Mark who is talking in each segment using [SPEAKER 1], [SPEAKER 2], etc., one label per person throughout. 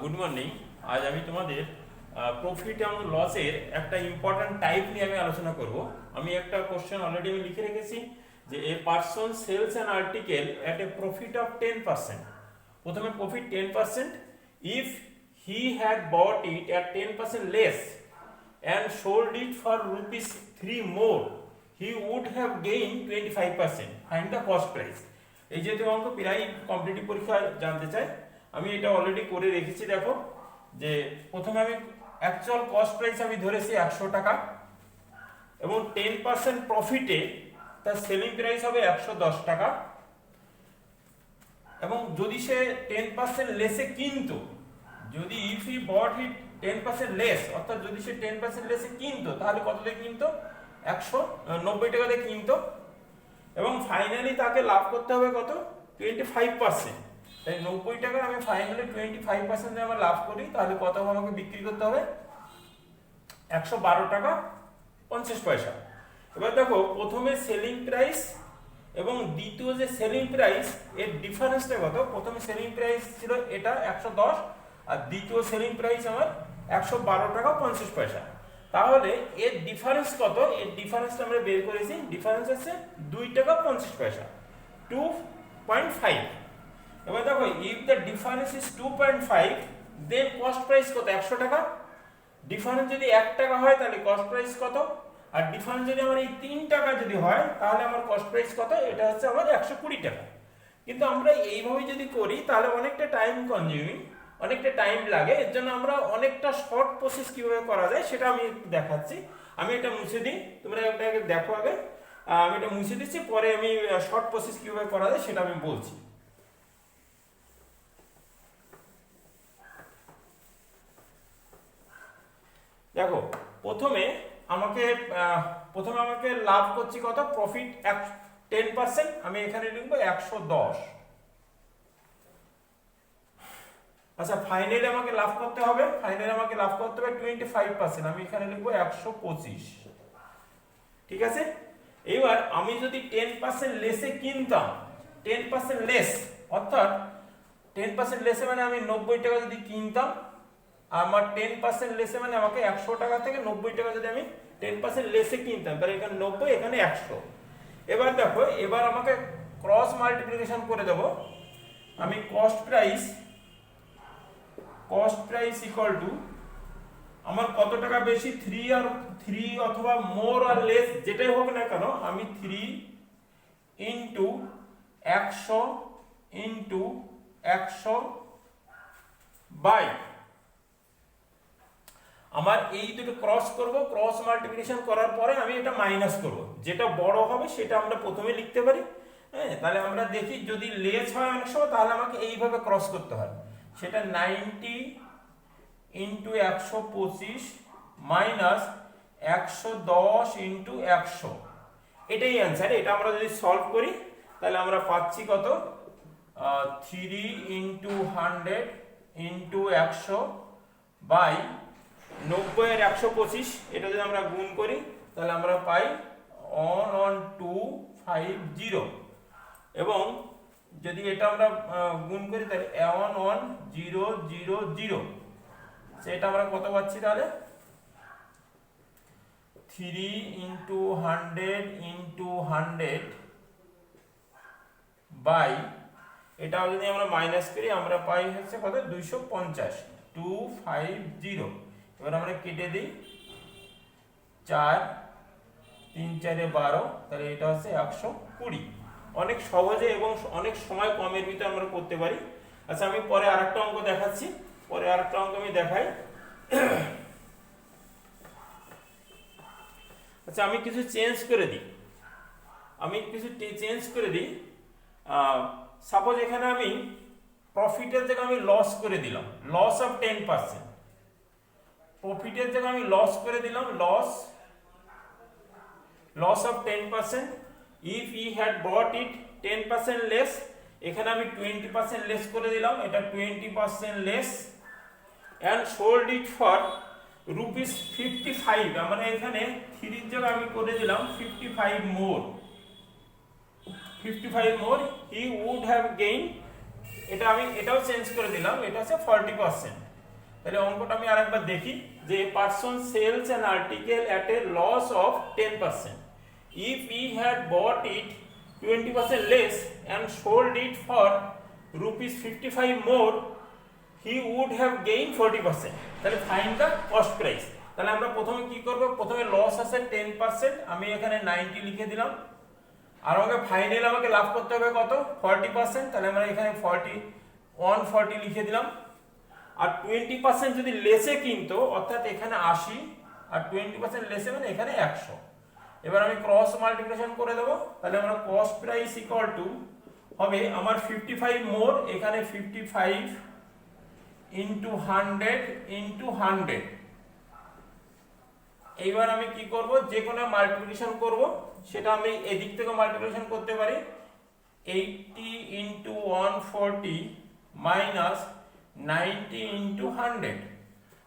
[SPEAKER 1] Good morning. আজ আমি তোমাদের প্রফিট এবং লসের একটা ইম্পর্টেন্ট টাইপ নিয়ে আমি আলোচনা করব। আমি একটা কোশ্চেন অলরেডি আমি লিখে রেখেছি যে a person sells an article at a profit of 10%। প্রথমে profit 10%, if he had bought it at 10% less and sold it for rupees 3 more, he would have gained 25%. Find the cost price. এই যে অঙ্ক প্রায় competitive পরীক্ষায় জানতে চাই, আমি এটা অলরেডি করে রেখেছি। দেখো যে প্রথমে আমি অ্যাকচুয়াল কস্ট প্রাইস আমি ধরেছি 100 টাকা এবং 10% প্রফিটে তার সেলিং প্রাইস হবে 110 টাকা। এবং যদি সে 10% লেসে কিনতো, যদি if he bot it 10% less, অর্থাৎ যদি সে 10% লেসে কিনতো তাহলে কত দিয়ে কিনতো? 190 টাকা দিয়ে কিনতো। এবং ফাইনালি তাকে লাভ করতে হবে কত? 25%। তাই 90 টাকা আমি ফাইনালি 25% দিয়ে আমরা লাভ করি, তাহলে কত আমাকে বিক্রি করতে হবে? 112 টাকা 50 পয়সা। এবার দেখো প্রথমে সেলিং প্রাইস এবং দ্বিতীয় যে সেলিং প্রাইস এর ডিফারেন্সটা কত? প্রথমে সেলিং প্রাইস ছিল এটা 110 আর দ্বিতীয় সেলিং প্রাইস আমার 112 টাকা 50 পয়সা। তাহলে এর ডিফারেন্স কত? এর ডিফারেন্সটা আমরা বের করেছি, ডিফারেন্স আছে 2 টাকা 50 পয়সা, 2.5। এবার দেখো if the difference is 2.5 then cost price কত? 100 টাকা। ডিফারেন্স যদি 1 টাকা হয় তাহলে কস্ট প্রাইস কত? আর ডিফারেন্স যদি আমার এই 3 টাকা যদি হয় তাহলে আমার কস্ট প্রাইস কত? এটা হচ্ছে আমার 120 টাকা। কিন্তু আমরা এইভাবে যদি করি তাহলে অনেকটা টাইম কনজিউমিং, অনেকটা টাইম লাগে। এর জন্য আমরা অনেকটা শর্ট প্রসেস কিভাবে করা যায় সেটা আমি দেখাচ্ছি। আমি এটা মুছে দিই, তোমরা এটাকে দেখো আগে। আমি এটা মুছে দিচ্ছি, পরে আমি শর্ট প্রসেস কিভাবে করা যায় সেটা আমি বলছি। দেখো প্রথমে আমাকে লাভ করছি কত? প্রফিট 10%, আমি এখানে লিখবো 110। আচ্ছা ফাইনালি আমাকে লাভ করতে হবে 25%, আমি এখানে লিখবো 125। ঠিক আছে। এবার আমি যদি 10% লেসে কিনতাম, 10% লেস অর্থাৎ 10% লেসে মানে আমি 90 টাকা যদি কিনতাম, আমার 10% লেসে মানে আমাকে 100 টাকা থেকে 90 টাকা যদি আমি 10% লেসে কিনতাম, তাহলে এখানে 90 এখানে 100। এবার দেখো এবার আমাকে ক্রস মাল্টিপ্লিকেশন করে দেব। আমি কস্ট প্রাইস ইকুয়াল টু আমার কত টাকা বেশি? 3 অথবা মোর আর লেস যেটাই হোক না কেন, আমি 3 ইন্টু 100 ইন্টু 100 বাই আমার এই দুটো ক্রস করব। ক্রস মাল্টিপ্লিকেশন করার পরে আমি এটা মাইনাস করব, যেটা বড় হবে সেটা আমরা প্রথমে লিখতে পারি। হ্যাঁ, তাহলে আমরা দেখি যদি লেস হয় অনেক সময় তাহলে আমাকে এইভাবে ক্রস করতে হয়। সেটা 90 ইন্টু 125 মাইনাস 110 ইন্টু 100, এটাই অ্যান্সার। এটা আমরা যদি সলভ করি তাহলে আমরা পাচ্ছি কত? 3 ইন্টু 100 ইন্টু 100 বাই 90 এর 125, এটা যদি আমরা গুণ করি তাহলে আমরা পাই 11250। এবং যদি এটা আমরা গুণ করি তাহলে 11000, সেটা আমরা কত পাচ্ছি? তাহলে 3 ইন্টু 100 ইন্টু 100 বাই এটা যদি আমরা মাইনাস করি আমরা পাই হচ্ছে কত? 250, 250। এবার আমরা কেটে দিই, 4 3 4 12, তাহলে এটা হচ্ছে 120। অনেক সহজে এবং অনেক সময় কমের ভিতরে আমরা করতে পারি। আচ্ছা আমি পরে আরেকটা অঙ্ক দেখাচ্ছি, আমি দেখাই। আচ্ছা আমি কিছু চেঞ্জ করে দিই। সাপোজ এখানে আমি প্রফিটের জায়গায় আমি লস করে দিলাম, লস অফ 10%। প্রফিটের জায়গায় আমি লস করে দিলাম, loss of 10%। If he had bought it 10% less, এখানে আমি 20% লেস করে দিলাম, এটা 20% less, and sold it for rupees 55। আমরা এখানে 3 এর জায়গায় আমি করে দিলাম 55 মোর, he would have gained এটা আমি এটাও চেঞ্জ করে দিলাম, এটা হচ্ছে 40%। তাহলে অঙ্কটা আমি আরেকবার দেখি যে person sells an article at a loss of 10%, if he had bought it 20% less and sold it for rupees 55 more, he would have gained 40%. তাহলে ফাইন্ড দ্য কস্ট প্রাইস। তাহলে আমরা প্রথমে কি করব, প্রথমে লস আছে 10%, আমি এখানে 90 লিখে দিলাম। আর আমাকে ফাইনাল আমাকে লাভ করতে হবে কত, 40%, তাহলে আমরা এখানে 140 লিখে দিলাম। আর 20% যদি লেসে কিনতো, অর্থাৎ এখানে 80 আর 20% লেসে মানে এখানে 100। এবার আমি ক্রস মাল্টিপ্লিকেশন করে দেব, তাহলে আমরা কস্ট প্রাইস ইকুয়াল টু হবে আমার 55 মোর, এখানে 55 ইনটু 100 ইনটু 100। এইবার আমি কি করব, যে কোনো মাল্টিপ্লিকেশন করব, সেটা আমি এদিক থেকে মাল্টিপ্লিকেশন করতে পারি। 80 ইনটু 140 মাইনাস 90 ইনটু 100,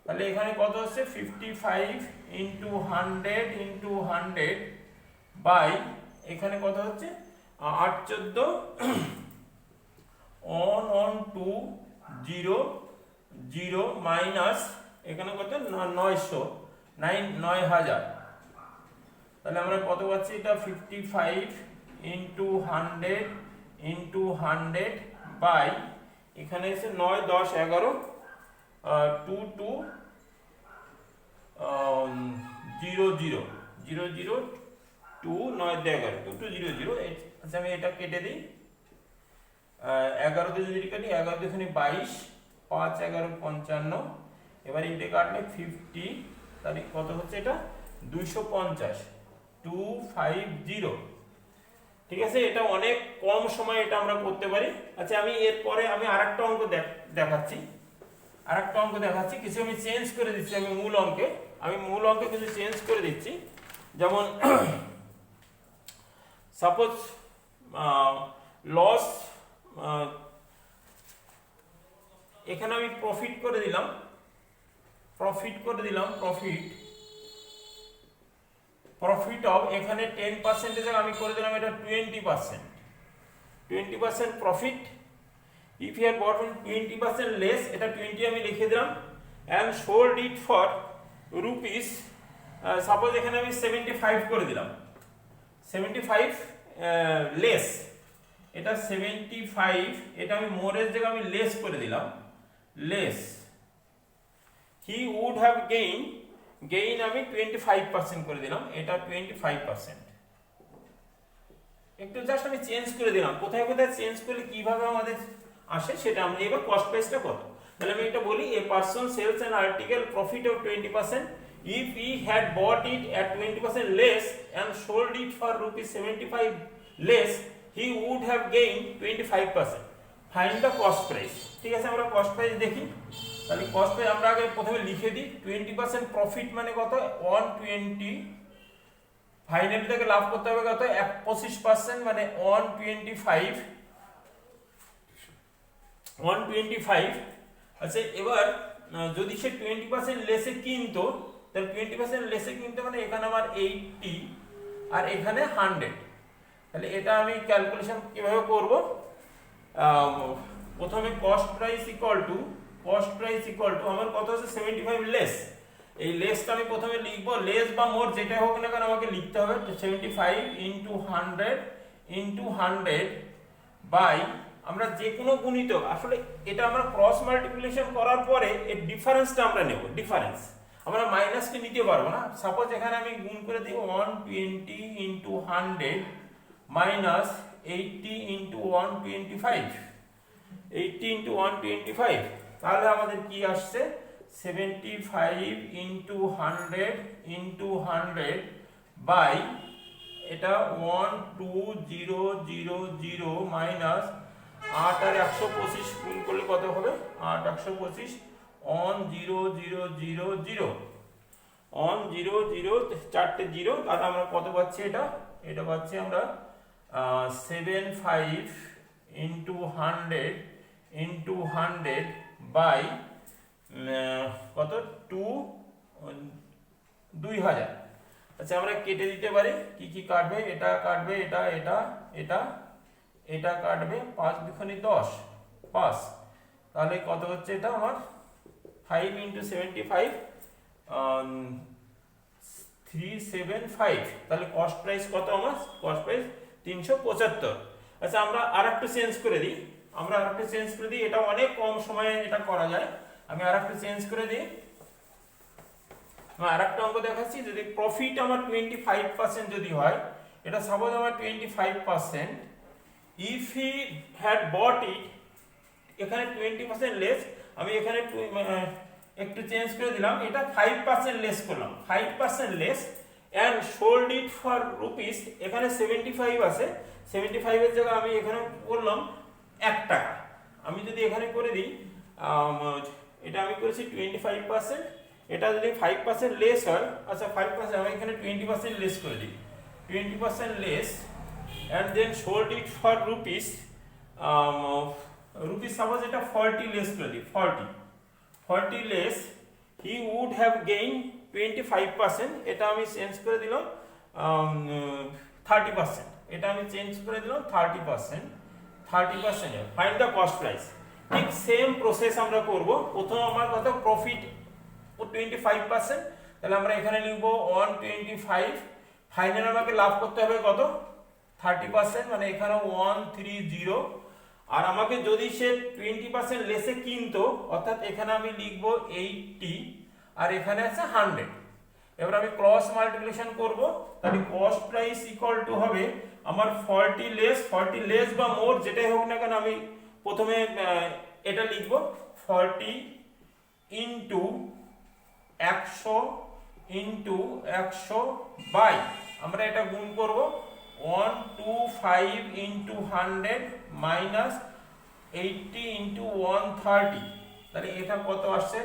[SPEAKER 1] তাহলে এখানে কত হচ্ছে 55 ইনটু 100 ইনটু 100 বাই এখানে কত হচ্ছে 8 14 1 1 2 0 0 মাইনাস এখানে কত 900 9000। তাহলে আমরা কত পাচ্ছি, এটা 55 ইনটু 100 ইনটু 100 বাই এখানে এসে 9 10 11 2 2 0 0 0 0 2 9 11 2 2 0 0। আচ্ছা আমি এটা কেটে দিই, 11 দিয়ে যদি কাটি 11 দিয়ে এখানে 22 5 11 55। এবার এটা কাটলে 50, তাহলে কত হচ্ছে এটা 250 250। ঠিক আছে, এটা অনেক কম সময় এটা আমরা করতে পারি। আচ্ছা আমি এরপরে আমি আরেকটা অঙ্ক দেখাচ্ছি, কিছু আমি চেঞ্জ করে দিচ্ছি। আমি মূল অঙ্কে কিছু চেঞ্জ করে দিচ্ছি। যেমন সাপোজ লস, এখানে আমি প্রফিট করে দিলাম প্রফিট অফ এখানে 10% আমি করে দিলাম এটা 20% profit. If you had bought 20% less, এটা 20 আমি লিখে দিলাম, and sold it for rupees, suppose এখানে আমি 75 করে দিলাম, 75 লেস, এটা 75, এটা আমি মোরের জায়গায় আমি লেস করে দিলাম, less. he would have gain আমি 25% করে দিলাম, এটা 25%। একটু জাস্ট আমি চেঞ্জ করে দিলাম, কোথায় কোথায় চেঞ্জ করলে কিভাবে আমাদের আসে সেটা আমরা এবার কস্ট প্রাইসটা কত। তাহলে আমি এটা বলি, a person sells an article profit of 20%, if he had bought it at 20% less and sold it for rupees 75 less, he would have gained 25%. Find the cost price। ঠিক আছে, আমরা কস্ট প্রাইস দেখি। তাহলে কস্ট প্রাইস আমরা আগে প্রথমে লিখে দিই, 20% প্রফিট মানে কত 120, ফাইনাল থেকে লাভ করতে হবে কত 25% মানে 125। আচ্ছা এবার যদি সে 20% লেসে কিনতো, তাহলে 20% লেসে কিনতে মানে এখানে আমার 80 আর এখানে 100। তাহলে এটা আমি ক্যালকুলেশন কিভাবে করব, প্রথমে কস্ট প্রাইস ইকুয়াল টু আমার কত আছে 75 লেস, এই লেসটা আমি প্রথমে লিখবো, লেস বা মোর যেটা হোক না কেন আমাকে লিখতে হবে 75 ইনটু 100 ইনটু 100 বাই আমরা যে কোনো গুণিতক, আসলে এটা আমরা ক্রস মাল্টিপ্লিকেশন করার পরে এর ডিফারেন্সটা আমরা নেব, ডিফারেন্স আমরা মাইনাসকে নিতে পারবো না। সাপোজ এখানে আমি গুণ করে দিই 120 ইনটু 100 মাইনাস 80 ইনটু 125, 80 ইনটু 125, তাহলে আমাদের কি আসছে 75 ইনটু 100 ইনটু 100 বাই এটা 12000 মাইনাস 8 আর 125 গুণ করলে কত হবে 8 125 1000 চারটে জিরো, তাহলে আমরা কত পাচ্ছি, এটা পাচ্ছি আমরা 75 ইনটু 100 ইনটু 100 বাই কত 2000। আচ্ছা আমরা কেটে দিতে পারি, কি কি কাটবে, এটা কাটবে, এটা কাটবে, 5 দুগুণে 10, পাস, তাহলে কত হচ্ছে এটা আমার 5 × 75 375, তাহলে কস্ট প্রাইস কত আমার? Cost price 375। আচ্ছা আমরা আরেকটু চেঞ্জ করে দিই, এটা অনেক কম সময়ে এটা করা যায়। আমি আরেকটু চেঞ্জ করে দিই, আরেকটা অঙ্ক দেখাচ্ছি। যদি প্রফিট আমার 25% যদি হয়, এটা সাপোজ আমার 25%, ইফ হি হ্যাড বট ইট, এখানে 20% লেস, আমি এখানে একটু চেঞ্জ করে দিলাম, এটা 5% লেস করলাম, 5% less, and sold it for rupees, এখানে 75 আছে, 75 এর জায়গায় আমি এখানে করলাম 1 টাকা। আমি যদি এখানে করে দিই, এটা আমি করেছি 25%, এটা যদি 5% লেস হয়, আচ্ছা 5% আমি এখানে 20% লেস করে দিই, 20% less, and then sold it for rupees, rupees suppose এটা 40 লেস করে দিই, 40 less, he would have gained 25%, এটা আমি চেঞ্জ করে দিলাম 30%, এটা আমি চেঞ্জ করে দিলাম 30%, ফাইন্ড দ্য কস্ট প্রাইস। ঠিক সেম প্রসেস আমরা করব। প্রথম আমার কত প্রফিট 25%, তাহলে আমরা এখানে লিখব 125, ফাইনাল আমাকে লাভ করতে হবে কত? 30%, মানে এখানে 130, আর আমাকে যদি সে 20% লেসে কিনতো, অর্থাৎ এখানে আমি লিখব 80 আর এখানে আছে 100। এবার আমি ক্রস মাল্টিপ্লিকেশন করব, তাহলে কস্ট প্রাইস ইকুয়াল টু হবে আমার 40 লেস বা মোর যেটাই হোক না কেন, আমি প্রথমে এটা লিখব 40 ইনটু 100 ইনটু 100 বাই, আমরা এটা গুণ করব 125 ইনটু 100 মাইনাস 80 ইনটু 130, তাহলে এটা কত আসছে?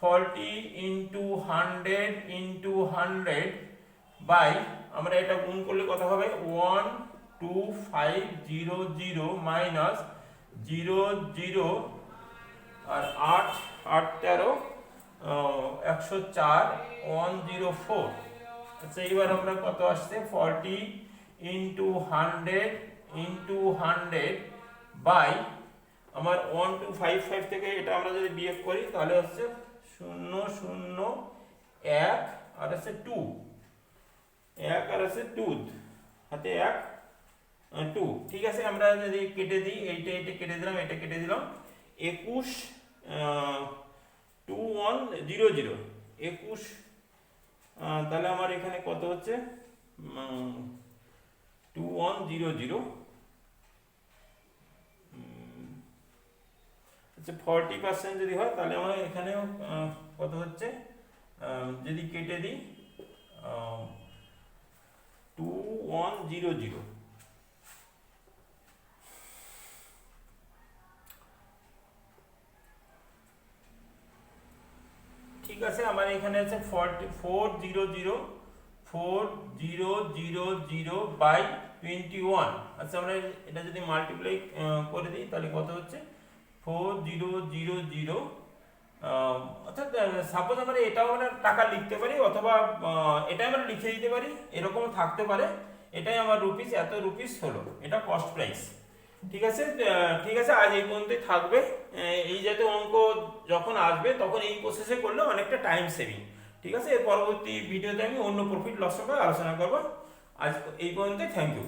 [SPEAKER 1] 40 ইনটু 100 ইনটু 100 বাই, আমরা এটা গুণ করলে কত হবে? 12500 মাইনাস 00 আর 8 8 13 104 104। আচ্ছা এবার আমরা কত আসছে? 40 ইনটু 100 ইনটু 100 বাই, আমার 1255 থেকে এটা আমরা যদি বিয়োগ করি তাহলে হচ্ছে 0 0 1 আর আছে 2, 1 আর আছে 2, হাতে 1 2। ঠিক আছে, আমরা যদি কেটে দিই, এইটা কেটে দিলাম, এটা কেটে দিলাম, 21 2100, 21, তাহলে আমার এখানে কত হচ্ছে? 2100। আচ্ছা 40% যদি হয় তাহলে আমার এখানে কত হচ্ছে? যদি কেটে দিই 2100। ঠিক আছে, আমার এখানে আছে 4000 বাই 21। আচ্ছা আমরা এটা যদি মাল্টিপ্লাই করে দিই তাহলে কত হচ্ছে? 4000, অর্থাৎ সাপোজ আমরা এটাও আমরা টাকা লিখতে পারি, অথবা এটা আমরা লিখে দিতে পারি, এরকম থাকতে পারে। এটাই আমার রুপিস, এত রুপিস হলো, এটা কস্ট প্রাইস। ঠিক আছে, আজ এই পর্যন্তই থাকবে। এই জাতীয় অঙ্ক যখন আসবে তখন এই প্রসেসে করলে অনেকটা টাইম সেভিং। ঠিক আছে, এর পরবর্তী ভিডিওতে আমি অন্য প্রফিট লস সম্পর্কে আলোচনা করব। আজ এই পর্যন্তই, থ্যাংক ইউ।